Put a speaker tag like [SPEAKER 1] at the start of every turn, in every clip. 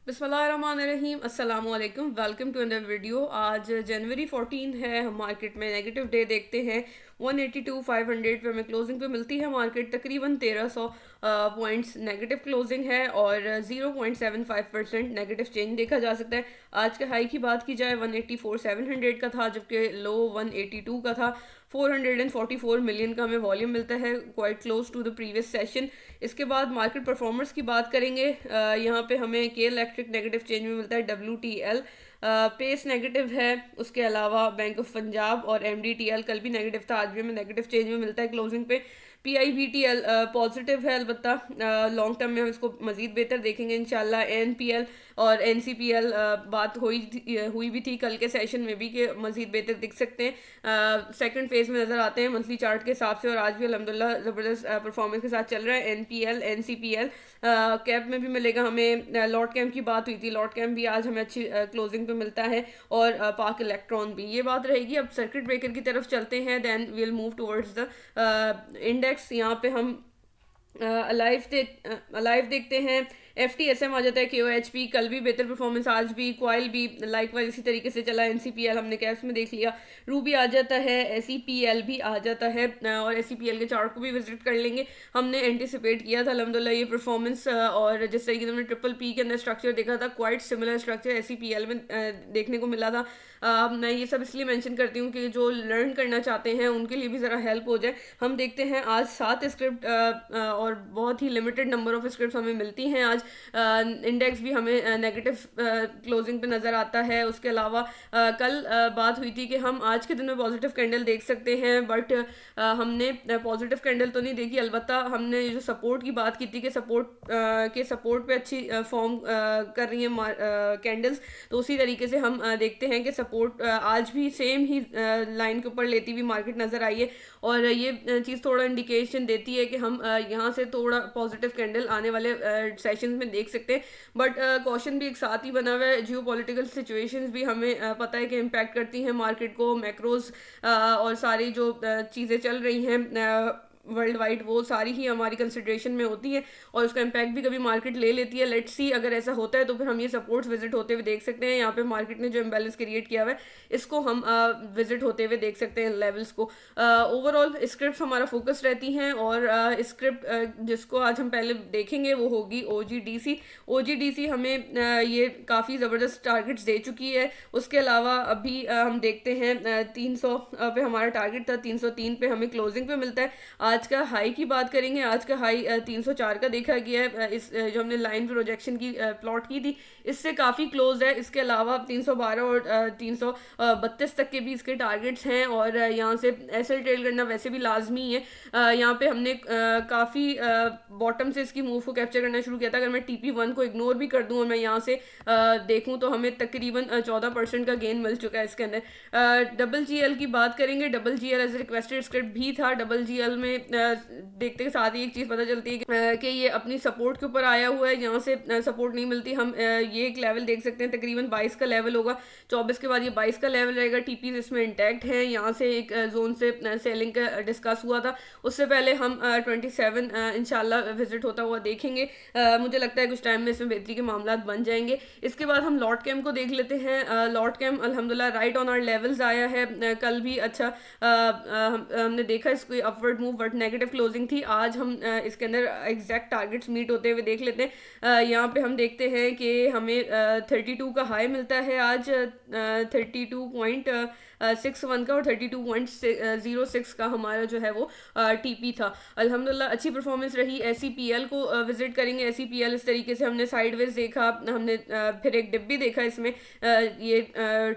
[SPEAKER 1] बिस्मिल्लाहिर्रहमानिर्रहीम अस्सलाम वालेकुम। Welcome to another video. आज जनवरी 14 है। हम मार्केट में नेगेटिव डे देखते हैं। 182,500 पे हमें क्लोजिंग पे मिलती है मार्केट। तकरीबन 1300 पॉइंट्स नेगेटिव क्लोजिंग है और 0.75% नेगेटिव चेंज देखा जा सकता है। आज के हाई की बात की जाए 184,700 का था, जबकि लो 182 का था। 444 मिलियन का हमें वॉल्यूम मिलता है, quite close to the previous session. इसके बाद मार्केट परफॉर्मर्स की बात करेंगे। यहाँ पे हमें के इलेक्ट्रिक नेगेटिव चेंज में मिलता है। WTL पेस नेगेटिव है। उसके अलावा बैंक ऑफ पंजाब और MDTL कल भी नेगेटिव था, आज भी हमें नेगेटिव चेंज में मिलता है क्लोजिंग पे। PIBTL पॉजिटिव है, अलबत्ता लॉन्ग टर्म में हम इसको मजीद बेहतर देखेंगे इंशाल्लाह। NPL और NCPL बात हुई भी थी कल के सेशन में भी कि मजीद बेहतर दिख सकते हैं। सेकंड फेज में नजर आते हैं मंथली चार्ट के हिसाब से, और आज भी अल्हम्दुलिल्लाह ज़बरदस्त परफॉर्मेंस के साथ चल रहा है। NPL NCPL कैप में भी मिलेगा हमें। लॉट कैम्प की बात हुई थी, लॉट कैम्प भी आज हमें अच्छी क्लोजिंग पे मिलता है, और पाक इलेक्ट्रॉन भी। ये बात रहेगी। अब सर्किट ब्रेकर की तरफ चलते हैं, then will move towards the index. यहाँ पे हम अलाइव देखते हैं। FTSM आ जाता है। KOHP कल भी बेहतर परफॉर्मेंस, आज भी। क्वाइल भी लाइकवाइज इसी तरीके से चला। NCPL हमने कैप्स में देख लिया। रूबी आ जाता है। SEPL भी आ जाता है, और SEPL के चार्ट को भी विजिट कर लेंगे। हमने एंटिसिपेट किया था अल्हम्दुलिल्लाह ये परफॉर्मेंस, और जिस तरीके से हमने ट्रिपल पी के अंदर स्ट्रक्चर देखा था, क्वाइट सिमिलर स्ट्रक्चर SEPL में देखने को मिला था। मैं ये सब इसलिए मेंशन करती हूँ कि जो लर्न करना चाहते हैं उनके लिए भी ज़रा हेल्प हो जाए। हम देखते हैं आज 7 स्क्रिप्ट और बहुत ही लिमिटेड नंबर ऑफ स्क्रिप्ट हमें मिलती हैं आज। इंडेक्स भी हमें नेगेटिव क्लोजिंग पे नज़र आता है। उसके अलावा कल बात हुई थी कि हम आज के दिन में पॉजिटिव कैंडल देख सकते हैं, बट हमने पॉजिटिव कैंडल तो नहीं देखी। अलबत्ता हमने जो सपोर्ट की बात की थी कि सपोर्ट पे अच्छी फॉर्म कर रही हैं कैंडल्स, तो उसी तरीके से हम देखते हैं कि सपोर्ट आज भी सेम ही लाइन के ऊपर लेती हुई मार्केट नज़र आई है, और ये चीज़ थोड़ा इंडिकेशन देती है कि हम यहाँ से थोड़ा पॉजिटिव कैंडल आने वाले सेशंस में देख सकते हैं। बट कॉशन भी एक साथ ही बना हुआ है। जियो पॉलिटिकल सिचुएशंस भी हमें पता है कि इम्पैक्ट करती हैं मार्केट को। मैक्रोज और सारी जो चीज़ें चल रही हैं वर्ल्ड वाइड, वो सारी ही हमारी कंसिडरेशन में होती है, और उसका इम्पैक्ट भी कभी मार्केट ले लेती है। लेट्स सी, अगर ऐसा होता है तो फिर हम ये सपोर्ट्स विजिट होते हुए देख सकते हैं। यहाँ पे मार्केट ने जो इम्बैलेंस क्रिएट किया हुआ है, इसको हम विजिट होते हुए देख सकते हैं लेवल्स को। ओवरऑल स्क्रिप्ट हमारा फोकस रहती हैं, और स्क्रिप्ट जिसको आज हम पहले देखेंगे वो होगी OGDC। OGDC हमें ये काफ़ी ज़बरदस्त टारगेट्स दे चुकी है। उसके अलावा अभी हम देखते हैं 300 पे हमारा टारगेट था, 303 पे हमें क्लोजिंग पे मिलता है। आज का हाई की बात करेंगे। आज का हाई 304 का देखा गया है। इस जो हमने लाइन प्रोजेक्शन की प्लॉट की थी, इससे काफ़ी क्लोज है। इसके अलावा 312 और 332 तक के भी इसके टारगेट्स हैं, और यहाँ से एसएल ट्रेल करना वैसे भी लाजमी है। यहाँ पे हमने काफ़ी बॉटम से इसकी मूव को कैप्चर करना शुरू किया था। अगर मैं TP1 को इग्नोर भी कर दूँ और मैं यहाँ से देखूँ, तो हमें तकरीबन 14% का गेन मिल चुका है इसके अंदर। WGL की बात करेंगे। WGL एज रिक्वेस्टेड स्क्रिप्ट भी था। WGL में देखते के साथ ही एक चीज़ पता चलती है कि ये अपनी सपोर्ट के ऊपर आया हुआ है। यहाँ से सपोर्ट नहीं मिलती। हम ये एक लेवल देख सकते हैं, तकरीबन 22 का लेवल होगा। 24 के बाद ये 22 का लेवल रहेगा। TPs इसमें इंटैक्ट है। यहाँ से एक जोन से सेलिंग का डिस्कस हुआ था। उससे पहले हम 27 इंशाल्लाह विजिट होता हुआ देखेंगे। मुझे लगता है कुछ टाइम में इसमें बेहतरी के मामला बन जाएंगे। इसके बाद हम लॉट कैम को देख लेते हैं। लॉट कैम अल्हम्दुलिल्लाह राइट ऑन आवर लेवल्स आया है। कल भी अच्छा हमने देखा इसको upward move, but negative closing थी। आज हम इसके अंदर एग्जैक्ट टारगेट्स मीट होते हुए देख लेते हैं। यहाँ पे हम देखते हैं कि हमें 32 का हाई मिलता है आज, 32.61 का, और 32.06 का हमारा जो है वो TP था। अल्हम्दुलिल्लाह अच्छी परफॉर्मेंस रही। SEPL को विजिट करेंगे। SEPL इस तरीके से हमने साइडवेज देखा, हमने फिर एक डिप भी देखा इसमें ये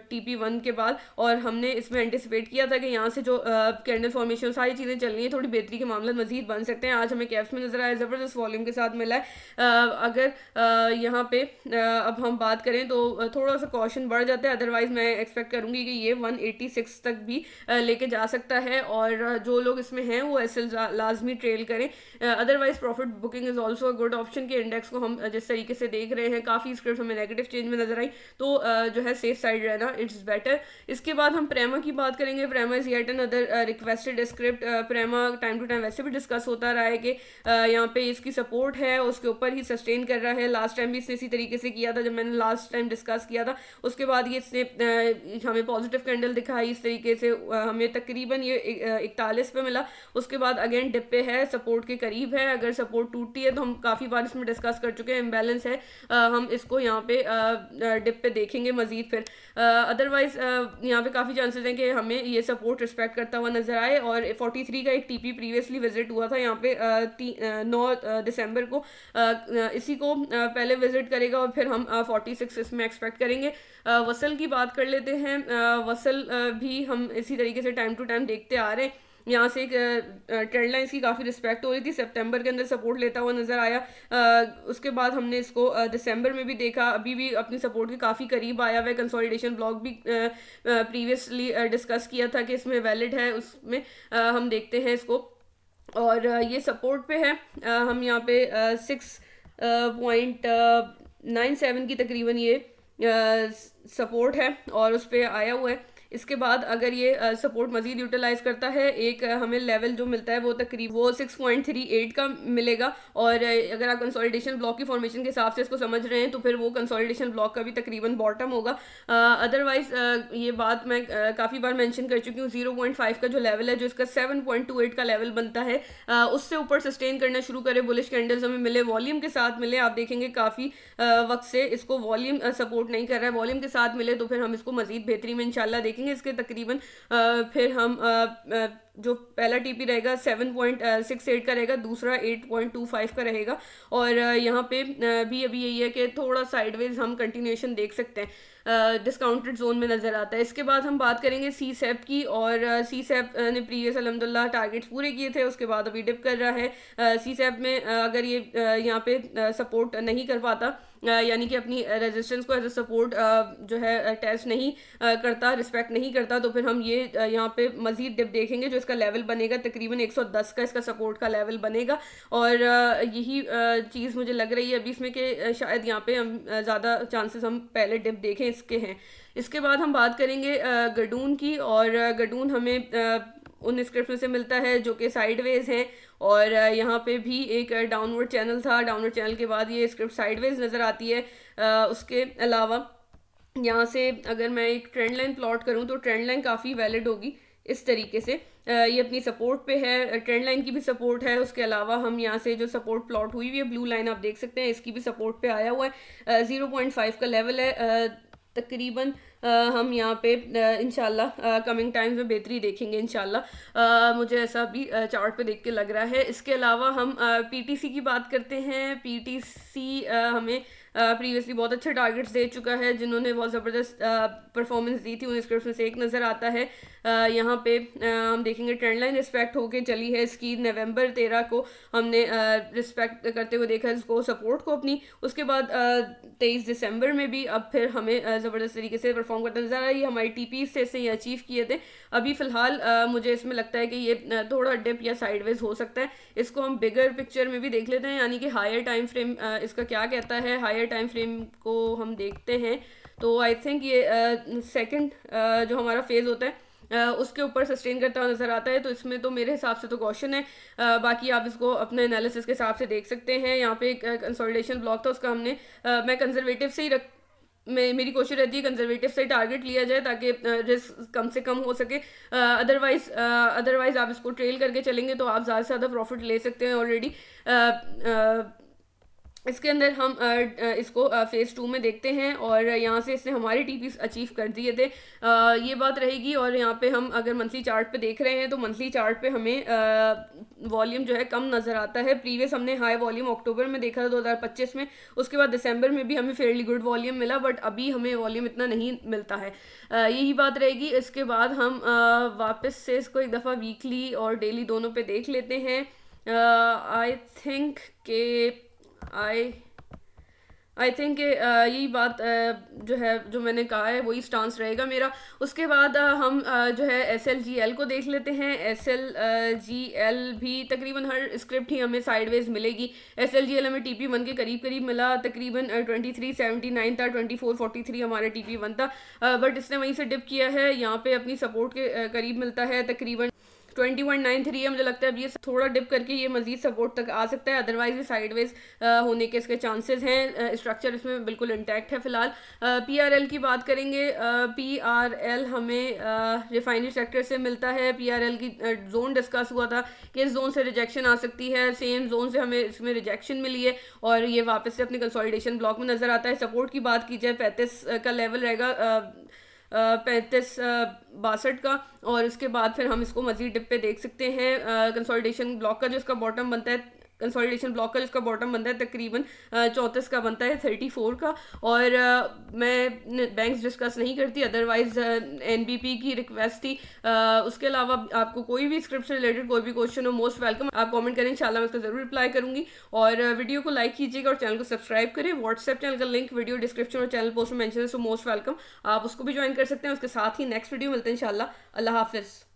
[SPEAKER 1] TP1 के बाद, और हमने इसमें एंटिसिपेट किया था कि यहाँ से जो कैंडल फॉर्मेशन सारी चीज़ें चल रही हैं, थोड़ी बेहतरी के मामले मजीद बन सकते हैं। आज हमें कैप्स में नजर आया, ज़बरदस्त वॉल्यूम के साथ मिला है। अगर यहाँ पे अब हम बात करें तो थोड़ा सा कॉशन बढ़ जाता है। अदरवाइज मैं एक्सपेक्ट करूँगी कि ये 86 तक भी लेके जा सकता है, और जो लोग इसमें हैं वो एसएल लाजमी ट्रेल करें। Otherwise profit booking is also a good option के इंडेक्स को हम जिस तरीके से देख रहे हैं, काफ़ी स्क्रिप्ट हमें नेगेटिव चेंज में नजर आई, तो जो है सेफ साइड रहना इट्स बेटर। इसके बाद हम प्रेमा की बात करेंगे। Prema is yet another requested script. Prema time to time वैसे भी डिस्कस होता रहा है कि यहाँ पे इसकी सपोर्ट है, उसके ऊपर ही सस्टेन कर रहा है। लास्ट टाइम भी इसने इसी तरीके से किया था, जब मैंने लास्ट टाइम डिस्कस किया था उसके बाद ये इसने हमें पॉजिटिव कैंडल दिखाई इस तरीके से, हमें तकरीबन ये 41 पे मिला। उसके बाद अगेन डिप पे है, सपोर्ट के करीब है। अगर सपोर्ट टूटती है तो हम काफ़ी बार इसमें डिस्कस कर चुके हैं, इम्बैलेंस है, हम इसको यहाँ पे डिप पे देखेंगे मजीद। फिर अदरवाइज यहाँ पे काफ़ी चांसेस हैं कि हमें ये सपोर्ट रिस्पेक्ट करता हुआ नजर आए। और 43 का एक टीपी प्रीवियसली विजिट हुआ था यहाँ पे 9 दिसंबर को, इसी को पहले विजिट करेगा और फिर हम 46 इसमें एक्सपेक्ट करेंगे। वसल की बात कर लेते हैं। वसल भी हम इसी तरीके से टाइम टू टाइम देखते आ रहे हैं। यहाँ से एक ट्रेंड लाइन्स की काफ़ी रिस्पेक्ट हो रही थी, सितंबर के अंदर सपोर्ट लेता हुआ नजर आया। उसके बाद हमने इसको दिसंबर में भी देखा, अभी भी अपनी सपोर्ट के काफ़ी करीब आया हुआ है। कंसोलिडेशन ब्लॉक भी प्रीवियसली डिस्कस किया था कि इसमें वैलिड है, उसमें हम देखते हैं इसको, और ये सपोर्ट पे है। हम यहाँ पे 6.97 की तकरीबन ये सपोर्ट है और उस पर आया हुआ है। इसके बाद अगर ये सपोर्ट मजीद यूटिलाइज करता है, एक हमें लेवल जो मिलता है वो तकरीब वो 6.38 का मिलेगा। और अगर आप कंसोलिडेशन ब्लॉक की फॉर्मेशन के हिसाब से इसको समझ रहे हैं तो फिर वो कंसोलिडेशन ब्लॉक का भी तकरीबन बॉटम होगा। अदरवाइज ये बात मैं काफ़ी बार मेंशन कर चुकी हूँ, 0.5 का जो लेवल है, जो इसका 7.28 का लेवल बनता है, उससे ऊपर सस्टेन करना शुरू करे, बुलिश कैंडल्स हमें मिले, वॉल्यूम के साथ मिले। आप देखेंगे काफ़ी वक्त से इसको वॉल्यूम सपोर्ट नहीं कर रहा है, वॉल्यूम के साथ मिले तो फिर हम इसको मजीद बेहतरी में इंशाल्लाह देखेंगे। इसके तकरीबन फिर हम जो पहला टीपी रहेगा 7.68 का रहेगा, दूसरा 8.25 का रहेगा। और यहाँ पे भी अभी यही है कि थोड़ा साइडवेज हम कंटिन्यूएशन देख सकते हैं, डिस्काउंटेड जोन में नज़र आता है। इसके बाद हम बात करेंगे सी सेप की, और सी सेप ने प्रीवियस अल्हम्दुलिल्लाह टारगेट्स पूरे किए थे, उसके बाद अभी डिप कर रहा है। सी सेप में अगर ये यहाँ पे सपोर्ट नहीं कर पाता, यानी कि अपनी रेजिस्टेंस को एज अ सपोर्ट जो है टेस्ट नहीं करता, रिस्पेक्ट नहीं करता, तो फिर हम ये यहाँ पे मजीद डिप देखेंगे। जो इसका लेवल बनेगा तकरीबन 110 का इसका सपोर्ट का लेवल बनेगा, और यही चीज़ मुझे लग रही है अभी इसमें कि शायद यहाँ पे हम ज़्यादा चांसेस हम पहले डिप देखें इसके हैं। इसके बाद हम बात करेंगे गडून की, और गडून हमें उन स्क्रिप्ट में से मिलता है जो कि साइडवेज हैं, और यहाँ पे भी एक डाउनवर्ड चैनल था, डाउनवर्ड चैनल के बाद ये स्क्रिप्ट साइडवेज नज़र आती है। उसके अलावा यहाँ से अगर मैं एक ट्रेंड लाइन प्लॉट करूँ तो ट्रेंड लाइन काफ़ी वैलिड होगी इस तरीके से। ये अपनी सपोर्ट पे है, ट्रेंड लाइन की भी सपोर्ट है। उसके अलावा हम यहाँ से जो सपोर्ट प्लॉट हुई हुई है, ब्लू लाइन आप देख सकते हैं, इसकी भी सपोर्ट पे आया हुआ है। 0.5 का लेवल है तकरीबन। हम यहाँ पे इंशाल्लाह कमिंग टाइम्स में बेहतरी देखेंगे इंशाल्लाह, मुझे ऐसा भी चार्ट पे देख के लग रहा है। इसके अलावा हम पीटीसी की बात करते हैं। पीटीसी हमें प्रीवियसली बहुत अच्छे टारगेट्स दे चुका है, जिन्होंने बहुत ज़बरदस्त परफॉर्मेंस दी थी, उन स्क्रिप्ट में से एक नज़र आता है। यहाँ पे हम देखेंगे ट्रेंड लाइन रिस्पेक्ट होके चली है इसकी। नवंबर 13 को हमने रिस्पेक्ट करते हुए देखा इसको, सपोर्ट को अपनी। उसके बाद 23 दिसंबर में भी अब फिर हमें ज़बरदस्त तरीके से परफॉर्म करता नजर आ रहा है। ये हमारी टीपी से इसने ये अचीव किए थे। अभी फ़िलहाल मुझे इसमें लगता है कि ये थोड़ा डिप या साइडवेज हो सकता है। इसको हम बिगर पिक्चर में भी देख लेते हैं, यानी कि हायर टाइम फ्रेम इसका क्या कहता है। हायर टाइम फ्रेम को हम देखते हैं तो आई थिंक ये सेकंड जो हमारा फेज़ होता है उसके ऊपर सस्टेन करता हुआ नज़र आता है। तो इसमें तो मेरे हिसाब से तो कॉशन है, बाकी आप इसको अपने एनालिसिस के हिसाब से देख सकते हैं। यहाँ पे एक कंसोलिडेशन ब्लॉक था, उसका हमने मैं कंजर्वेटिव से ही मेरी कोशिश रहती है कंजर्वेटिव से टारगेट लिया जाए ताकि रिस्क कम से कम हो सके। अदरवाइज आप इसको ट्रेल करके चलेंगे तो आप ज़्यादा से ज़्यादा प्रॉफिट ले सकते हैं ऑलरेडी। इसके अंदर हम इसको फेज़ 2 में देखते हैं, और यहाँ से इसने हमारे टीपीस अचीव कर दिए थे, ये बात रहेगी। और यहाँ पे हम अगर मंथली चार्ट पे देख रहे हैं तो मंथली चार्ट पे हमें वॉल्यूम जो है कम नज़र आता है। प्रीवियस हमने हाई वॉल्यूम अक्टूबर में देखा था 2025 में, उसके बाद दिसंबर में भी हमें फेयरली गुड वॉल्यूम मिला, बट अभी हमें वॉल्यूम इतना नहीं मिलता है, यही बात रहेगी। इसके बाद हम वापस से इसको एक दफ़ा वीकली और डेली दोनों पे देख लेते हैं। आई थिंक के आई थिंक यही बात जो है, जो मैंने कहा है वही स्टांस रहेगा मेरा। उसके बाद हम जो है एस एल जी एल को देख लेते हैं। एस एल जी एल भी तकरीबन हर स्क्रिप्ट ही हमें साइडवेज मिलेगी। एस एल जी एल हमें टी पी वन के करीब करीब मिला, तकरीबन 2379 था, 2443 हमारा टी पी वन था, बट इसने वहीं से डिप किया है, यहाँ पे अपनी सपोर्ट के करीब मिलता है तकरीबन 2193 है। मुझे लगता है अब ये थोड़ा डिप करके ये मजीद सपोर्ट तक आ सकता है, अदरवाइज ये साइडवेज होने के इसके चांसेस हैं। स्ट्रक्चर इसमें बिल्कुल इंटैक्ट है फिलहाल। पी आर एल की बात करेंगे। पी आर एल हमें रिफाइनरी सेक्टर से मिलता है। पी आर एल की जोन डिस्कस हुआ था कि इस जोन से रिजेक्शन आ सकती है, सेम जोन से हमें इसमें रिजेक्शन मिली है और ये वापस से अपने कंसोलिडेशन ब्लॉक में नजर आता है। सपोर्ट की बात की जाए 35 का लेवल रहेगा, 35 62 का, और उसके बाद फिर हम इसको मजीद डिप पे देख सकते हैं। कंसोलिडेशन ब्लॉक का जो इसका बॉटम बनता है, कंसोलिडेशन ब्लॉक का जिसका बॉटम बनता है तकरीबन 34 का बनता है, 34 का। और मैं बैंक्स डिस्कस नहीं करती, अदरवाइज एनबीपी की रिक्वेस्ट थी। उसके अलावा आपको कोई भी स्क्रिप्ट से रिलेटेड कोई भी क्वेश्चन हो, मोस्ट वेलकम, आप कमेंट करें, इंशाल्लाह मैं उसका ज़रूर रिप्लाई करूंगी। और वीडियो को लाइक कीजिएगा और चैनल को सब्सक्राइब करें। व्हाट्सएप चैनल का लिंक वीडियो डिस्क्रिप्शन और चैनल पोस्ट में मेंशन है, सो मोस्ट वेलकम, आप उसको भी ज्वाइन कर सकते हैं। उसके साथ ही नेक्स्ट वीडियो मिलते हैं इंशाल्लाह। अल्लाह हाफिज़।